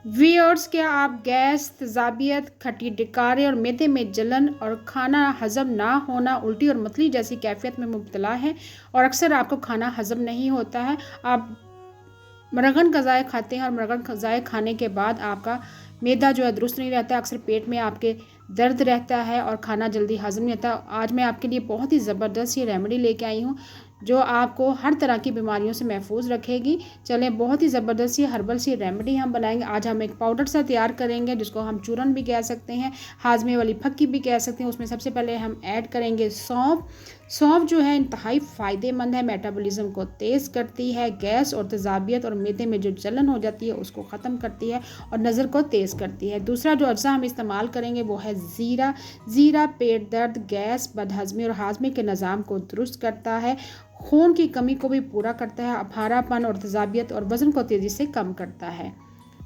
Viewers, क्या आप gas, तेज़ाबियत, खट्टी डकारे और मैदे में जलन और खाना हज़म ना होना, उल्टी और मतली जैसी कैफियत में मुब्तला हैं और अक्सर आपको खाना हज़म नहीं होता है? आप मरगन ग़ज़ाएँ खाते हैं और मरगन ग़ज़ाएँ खाने के बाद आपका मैदा जो है दुरुस्त नहीं रहता है, अक्सर पेट में आपके दर्द रहता है और खाना जल्दी हज़म नहीं होता। आज मैं आपके लिए बहुत ही ज़बरदस्त ये रेमेडी लेके आई हूँ जो आपको हर तरह की बीमारियों से महफूज रखेगी। चलें, बहुत ही ज़बरदस्त ये हर्बल सी रेमेडी हम बनाएंगे। आज हम एक पाउडर सा तैयार करेंगे जिसको हम चूरन भी कह सकते हैं, हाजमे वाली फक्की भी कह सकते हैं। उसमें सबसे पहले हम ऐड करेंगे सौंफ। सौंफ जो है इंतहाई फ़ायदेमंद है, मेटाबॉलिज्म को तेज़ करती है, गैस और तेज़ाबियत और मैदे में जो जलन हो जाती है उसको ख़त्म करती है और नज़र को तेज़ करती है। दूसरा जो अज्जा हम इस्तेमाल करेंगे वो है ज़ीरा। ज़ीरा पेट दर्द, गैस, बदहज़मी और हाजमे के निज़ाम को दुरुस्त करता है, खून की कमी को भी पूरा करता है, अफारापन और तेज़ाबियत और वज़न को तेज़ी से कम करता है।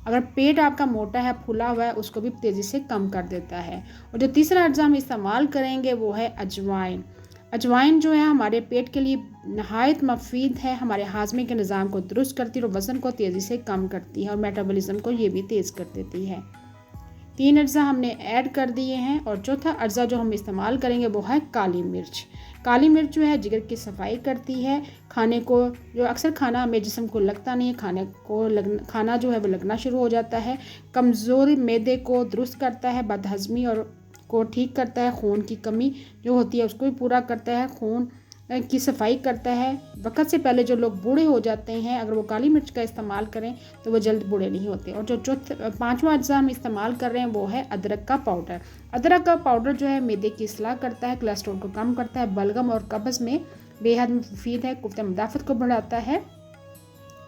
अगर पेट आपका मोटा है, फूला हुआ है, उसको भी तेज़ी से कम कर देता है। और जो तीसरा अज्जा हम इस्तेमाल करेंगे वो है अजवाइन। अजवाइन जो है हमारे पेट के लिए नहायत मुफीद है, हमारे हाजमे के निज़ाम को दुरुस्त करती है और वज़न को तेज़ी से कम करती है और मेटाबॉलिज्म को ये भी तेज़ कर देती है। 3 अज्जा हमने ऐड कर दिए हैं और चौथा अज्जा जो हम इस्तेमाल करेंगे वो है काली मिर्च। काली मिर्च जो है जिगर की सफाई करती है, खाने को जो अक्सर खाना हमें जिस्म को लगता नहीं है, खाना जो है वो लगना शुरू हो जाता है, कमज़ोरी मैदे को दुरुस्त करता है, बदहज़मी और को ठीक करता है, खून की कमी जो होती है उसको भी पूरा करता है, खून की सफाई करता है। वक्त से पहले जो लोग बूढ़े हो जाते हैं अगर वो काली मिर्च का इस्तेमाल करें तो वो जल्द बूढ़े नहीं होते। और जो पांचवा अज्जा हम इस्तेमाल कर रहे हैं वो है अदरक का पाउडर। अदरक का पाउडर जो है मैदे की इस्लाह करता है, कोलेस्ट्रॉल को कम करता है, बलगम और कब्ज़ में बेहद मुफीद है, कुव्वत मदाफ़त को बढ़ाता है,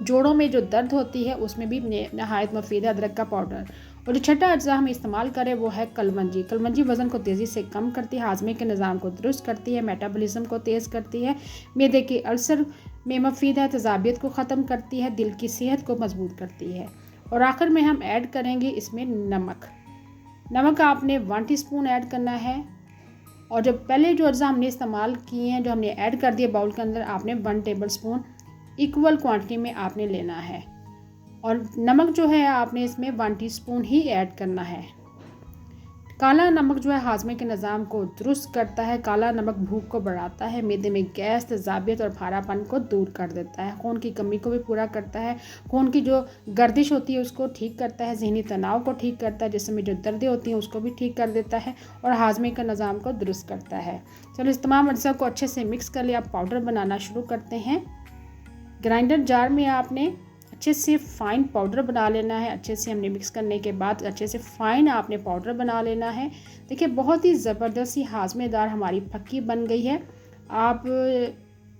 जोड़ों में जो दर्द होती है उसमें भी नहायत मुफीद है अदरक का पाउडर। और जो छठा अज्जा हम इस्तेमाल करें वो है कलमंजी। कलमंजी वज़न को तेज़ी से कम करती है, हाजमे के निज़ाम को दुरुस्त करती है, मेटाबॉलिज्म को तेज़ करती है, मैदे के अल्सर में मुफीद है, तेज़ाबियत को ख़त्म करती है, दिल की सेहत को मजबूत करती है। और आखिर में हम ऐड करेंगे इसमें नमक। नमक आपने 1 टीस्पून ऐड करना है। और जो पहले जो अज्जा हमने इस्तेमाल किए हैं जो हमने ऐड कर दिए बाउल के अंदर, आपने 1 टेबल स्पून इक्वल क्वांटिटी में आपने लेना है। और नमक जो है आपने इसमें 1 टीस्पून ही ऐड करना है। काला नमक जो है हाजमे के निज़ाम को दुरुस्त करता है, काला नमक भूख को बढ़ाता है, मैदे में गैस, तेज़ाबियत और भारापन को दूर कर देता है, खून की कमी को भी पूरा करता है, खून की जो गर्दिश होती है उसको ठीक करता है, ज़हनी तनाव को ठीक करता है, जिसमें जो दर्दें होती हैं उसको भी ठीक कर देता है और हाजमे का निज़ाम को दुरुस्त करता है। चलो, इस तमाम अज्जा को अच्छे से मिक्स कर लिया, आप पाउडर बनाना शुरू करते हैं। ग्राइंडर जार में आपने अच्छे से फ़ाइन पाउडर बना लेना है। अच्छे से हमने मिक्स करने के बाद अच्छे से फ़ाइन आपने पाउडर बना लेना है। देखिए, बहुत ही ज़बरदस्त हाजमेदार हमारी फक्की बन गई है। आप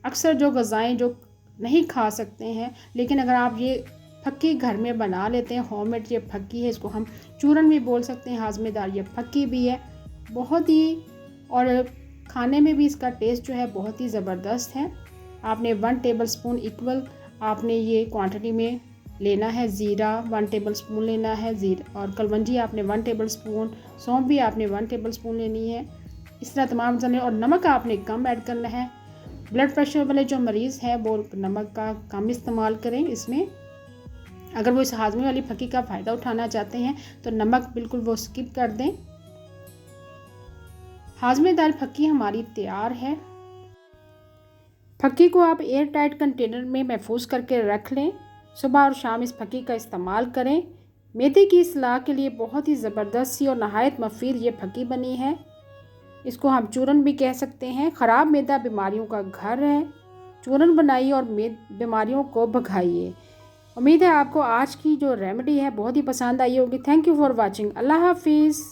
अक्सर जो ग़ज़ाएँ जो नहीं खा सकते हैं, लेकिन अगर आप ये फक्की घर में बना लेते हैं, होममेड ये फक्की है, इसको हम चूरन भी बोल सकते हैं, हाजमेदार ये फक्की भी है, बहुत ही, और खाने में भी इसका टेस्ट जो है बहुत ही ज़बरदस्त है। आपने 1 टेबल स्पून इक्वल आपने ये क्वांटिटी में लेना है। ज़ीरा 1 टेबल स्पून लेना है, ज़ीरा और कलवंजी आपने 1 टेबल स्पून, सौंफ भी आपने 1 टेबल स्पून लेनी है। इस तरह तमाम मसाले, और नमक आपने कम ऐड करना है। ब्लड प्रेशर वाले जो मरीज़ हैं वो नमक का कम इस्तेमाल करें इसमें। अगर वो इस हाजमे वाली फक्की का फ़ायदा उठाना चाहते हैं तो नमक बिल्कुल वो स्किप कर दें। हाजमेदार फक्की हमारी तैयार है। फक्की को आप एयर टाइट कंटेनर में महफूज करके रख लें। सुबह और शाम इस फक्की का इस्तेमाल करें। मैदे की इस्लाह के लिए बहुत ही ज़बरदस्त सी और नहायत मुफीद ये फक्की बनी है। इसको हम चूरन भी कह सकते हैं। ख़राब मैदा बीमारियों का घर है। चूरन बनाइए और बीमारियों को भगाइए। उम्मीद है आपको आज की जो रेमेडी है बहुत ही पसंद आई होगी। Thank you for watching. अल्लाह हाफिज़।